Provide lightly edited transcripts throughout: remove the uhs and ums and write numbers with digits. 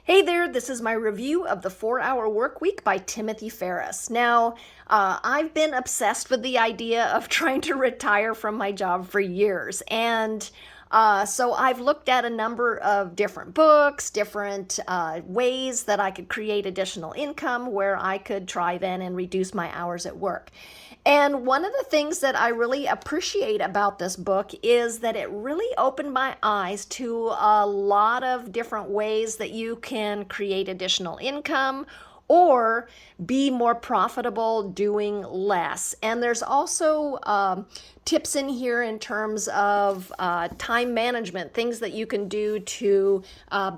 Hey there, this is my review of The 4-Hour Workweek by Timothy Ferriss. Now, I've been obsessed with the idea of trying to retire from my job for years. And so I've looked at a number of different books, different ways that I could create additional income where I could try then and reduce my hours at work. And one of the things that I really appreciate about this book is that it really opened my eyes to a lot of different ways that you can create additional income or be more profitable doing less. And there's also tips in here in terms of time management, things that you can do to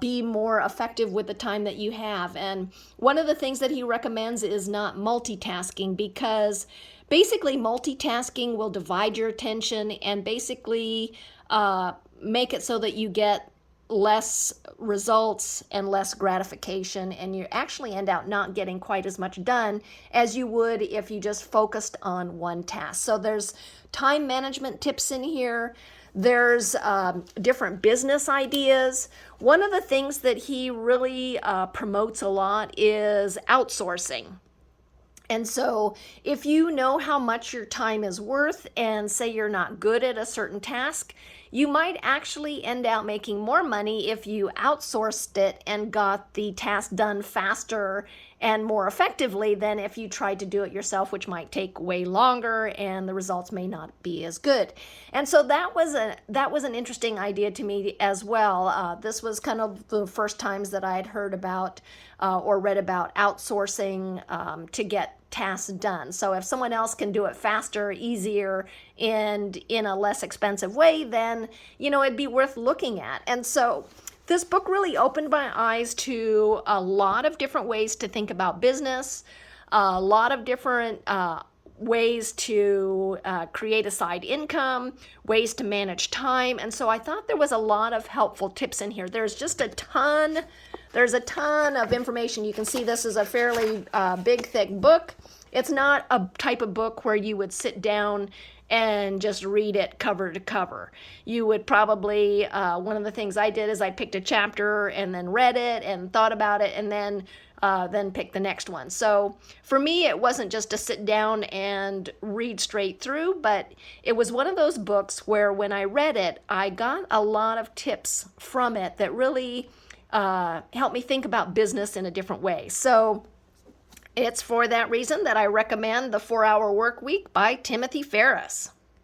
be more effective with the time that you have. And one of the things that he recommends is not multitasking, because basically multitasking will divide your attention and basically make it so that you get less results and less gratification, and you actually end up not getting quite as much done as you would if you just focused on one task. So there's time management tips in here. There's different business ideas. One of the things that he really promotes a lot is outsourcing. And so if you know how much your time is worth and say you're not good at a certain task, you might actually end up making more money if you outsourced it and got the task done faster and more effectively than if you tried to do it yourself, which might take way longer and the results may not be as good. And so that was an interesting idea to me as well. This was kind of the first times that I had heard about or read about outsourcing to get tasks done. So if someone else can do it faster, easier, and in a less expensive way, then, it'd be worth looking at. And so this book really opened my eyes to a lot of different ways to think about business, a lot of different ways to create a side income, ways to manage time. And so I thought there was a lot of helpful tips in here. There's a ton of information. You can see this is a fairly big, thick book. It's not a type of book where you would sit down and just read it cover to cover. You would probably, one of the things I did is I picked a chapter and then read it and thought about it and then pick the next one. So for me, it wasn't just to sit down and read straight through, but it was one of those books where when I read it, I got a lot of tips from it that really helped me think about business in a different way. So it's for that reason that I recommend The 4-Hour Workweek by Timothy Ferriss.